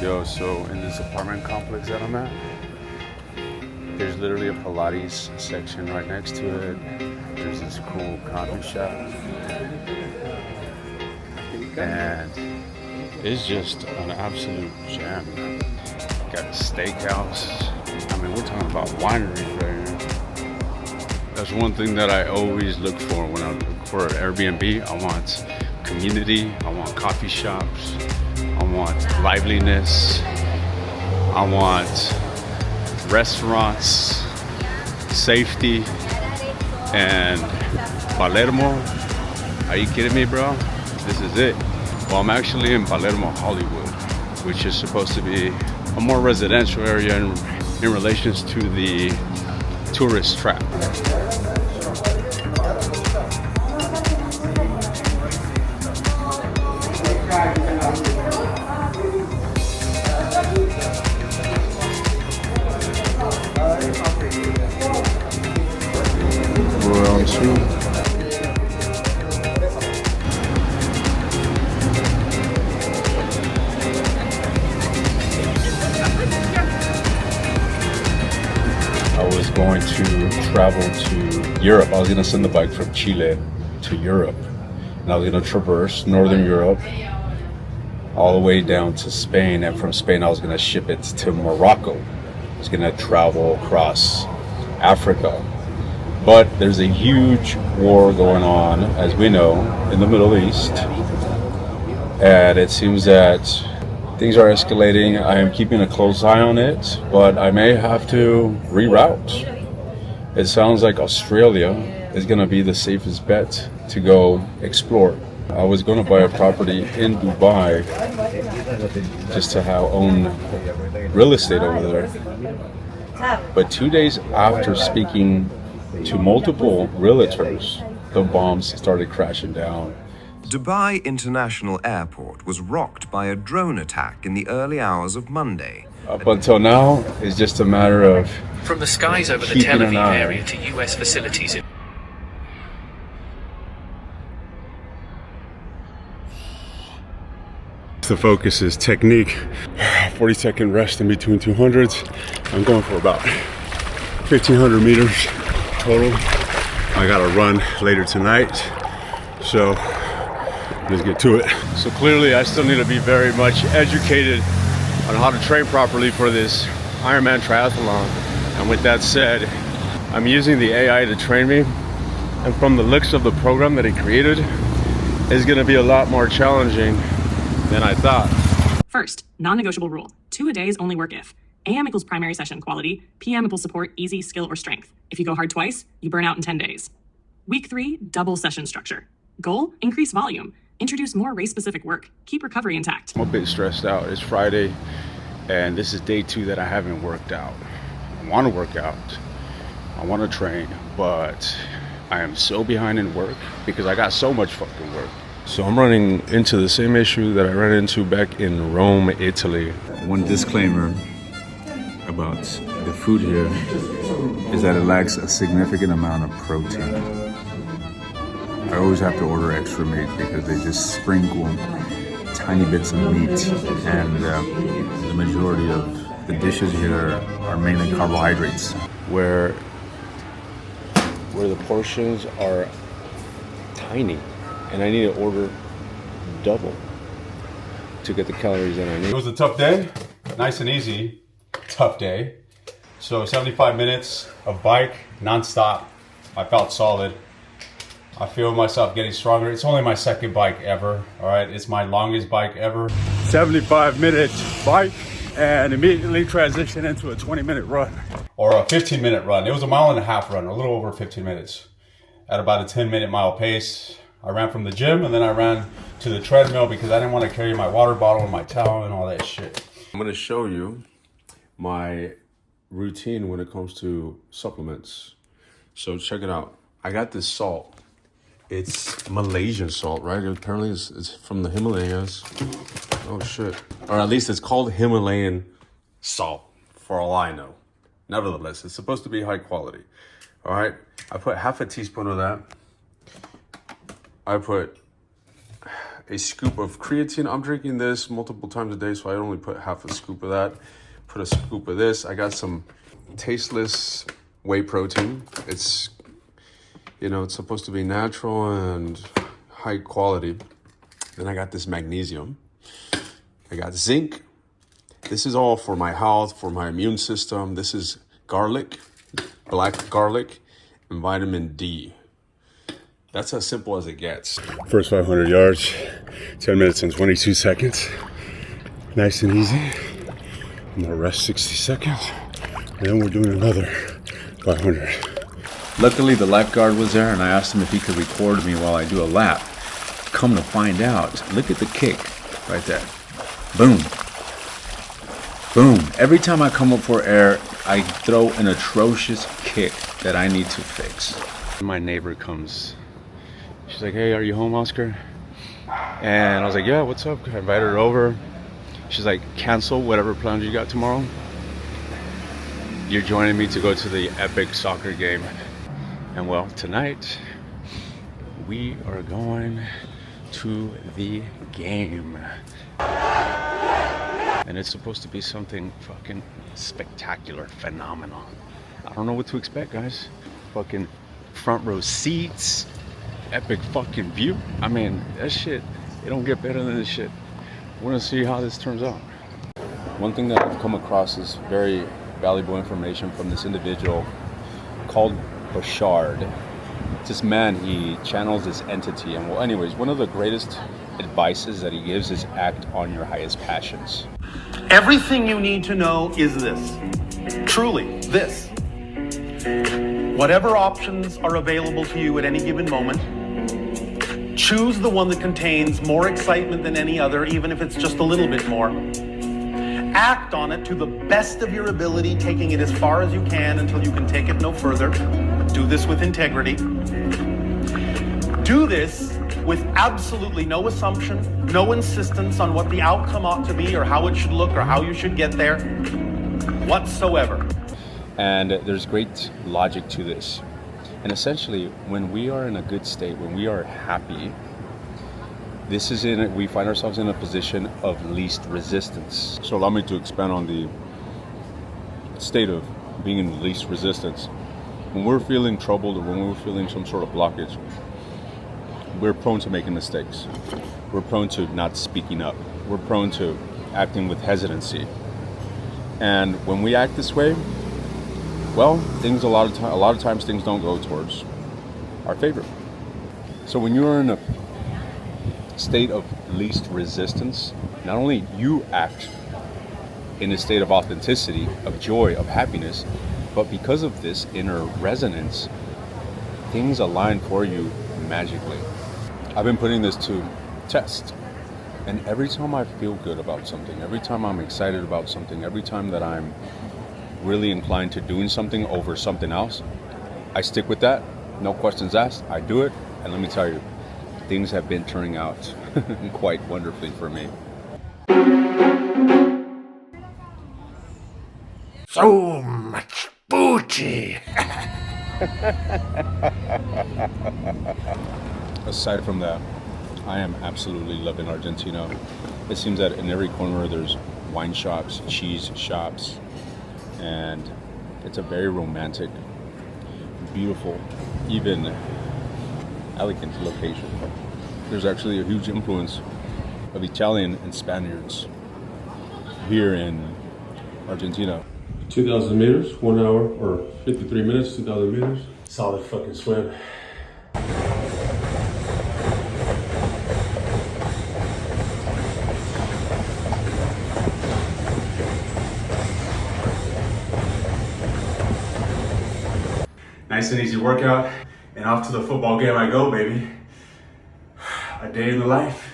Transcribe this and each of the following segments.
Yo, so in this apartment complex that I'm at, there's literally a Pilates section right next to it. There's this cool coffee shop. And it's just an absolute gem. Got a steakhouse. I mean, we're talking about wineries right here. That's one thing that I always look for when I look for an Airbnb. I want community, I want coffee shops, I want liveliness, I want restaurants, safety, and Palermo. Are you kidding me, bro? This is it. Well, I'm actually in Palermo, Hollywood, which is supposed to be a more residential area in relations to the tourist trap. Round two. I was going to travel to Europe. I was going to send the bike from Chile to Europe. And I was going to traverse Northern Europe all the way down to Spain. And from Spain, I was going to ship it to Morocco. I was going to travel across Africa. But there's a huge war going on, as we know, in the Middle East. And it seems that things are escalating. I am keeping a close eye on it, but I may have to reroute. It sounds like Australia is going to be the safest bet to go explore. I was going to buy a property in Dubai just to own real estate over there. But 2 days after speaking to multiple realtors, the bombs started crashing down. Dubai International Airport was rocked by a drone attack in the early hours of Monday. Up until now, it's just a matter of from the skies over the Tel Aviv area to US facilities in the focus is technique. 40-second rest in between 200s. I'm going for about 1,500 meters total. I gotta run later tonight, so let's get to it. So clearly I still need to be very much educated on how to train properly for this Ironman triathlon. And with that said, I'm using the AI to train me, and from the looks of the program that he created, it's gonna be a lot more challenging than I thought. First, non-negotiable rule. 2 a day is only work if AM equals primary session quality, PM equals support, easy, skill, or strength. If you go hard twice, you burn out in 10 days. Week 3, double session structure. Goal, increase volume. Introduce more race-specific work. Keep recovery intact. I'm a bit stressed out. It's Friday, and this is day 2 that I haven't worked out. I want to work out. I want to train, but I am so behind in work because I got so much fucking work. So I'm running into the same issue that I ran into back in Rome, Italy. One disclaimer about the food here is that it lacks a significant amount of protein. I always have to order extra meat because they just sprinkle tiny bits of meat, and the majority of the dishes here are mainly carbohydrates. Where the portions are tiny, and I need to order double to get the calories that I need. It was a tough day, nice and easy. Tough day. So 75 minutes of bike non-stop. I felt solid. I feel myself getting stronger. It's only my second bike ever. All right, it's my longest bike ever. 75-minute bike and immediately transition into a 20-minute run or a 15-minute run. It was a 1.5 mile run, a little over 15 minutes at about a 10-minute mile pace. I ran from the gym and then I ran to the treadmill because I didn't want to carry my water bottle and my towel and all that shit. I'm going to show you my routine when it comes to supplements. So check it out. I got this salt. It's Malaysian salt, right? Apparently it's from the Himalayas. Oh shit. Or at least it's called Himalayan salt, for all I know. Nevertheless, it's supposed to be high quality. All right. I put half a teaspoon of that. I put a scoop of creatine. I'm drinking this multiple times a day, so I only put half a scoop of that. Put a scoop of this. I got some tasteless whey protein. It's, it's supposed to be natural and high quality. Then I got this magnesium. I got zinc. This is all for my health, for my immune system. This is garlic, black garlic, and vitamin D. That's as simple as it gets. First 500 yards, 10 minutes and 22 seconds. Nice and easy. I'm gonna rest 60 seconds, and then we're doing another 500. Luckily, the lifeguard was there, and I asked him if he could record me while I do a lap. Come to find out, look at the kick right there. Boom. Boom. Every time I come up for air, I throw an atrocious kick that I need to fix. My neighbor comes. She's like, hey, are you home, Oscar? And I was like, yeah, what's up? I invited her over. She's like, cancel whatever plans you got tomorrow. You're joining me to go to the epic soccer game. And well, tonight, we are going to the game. And it's supposed to be something fucking spectacular, phenomenal. I don't know what to expect, guys. Fucking front row seats, epic fucking view. I mean, that shit, it don't get better than this shit. We're gonna see how this turns out. One thing that I've come across is very valuable information from this individual called Bashard. It's this man, he channels this entity. And well, anyways, one of the greatest advices that he gives is act on your highest passions. Everything you need to know is this. Truly, this. Whatever options are available to you at any given moment, choose the one that contains more excitement than any other, even if it's just a little bit more. Act on it to the best of your ability, taking it as far as you can until you can take it no further. Do this with integrity. Do this with absolutely no assumption, no insistence on what the outcome ought to be or how it should look or how you should get there whatsoever. And there's great logic to this. And essentially, when we are in a good state, when we are happy, we find ourselves in a position of least resistance. So allow me to expand on the state of being in least resistance. When we're feeling troubled or when we're feeling some sort of blockage, we're prone to making mistakes. We're prone to not speaking up. We're prone to acting with hesitancy. And when we act this way, well, things a lot of times things don't go towards our favor. So when you're in a state of least resistance, not only you act in a state of authenticity, of joy, of happiness, but because of this inner resonance, things align for you magically. I've been putting this to test, and every time I feel good about something, every time I'm excited about something, every time that I'm really inclined to doing something over something else, I stick with that, no questions asked, I do it, and let me tell you, things have been turning out quite wonderfully for me. So much booty. Aside from that, I am absolutely loving Argentina. It seems that in every corner there's wine shops, cheese shops, and it's a very romantic, beautiful, even elegant location. There's actually a huge influence of Italian and Spaniards here in Argentina. 2,000 meters, 1 hour or 53 minutes, 2,000 meters. Solid fucking swim. Nice and easy workout, and off to the football game I go, baby. A day in the life.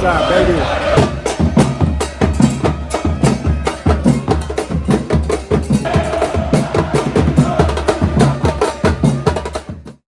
time, baby.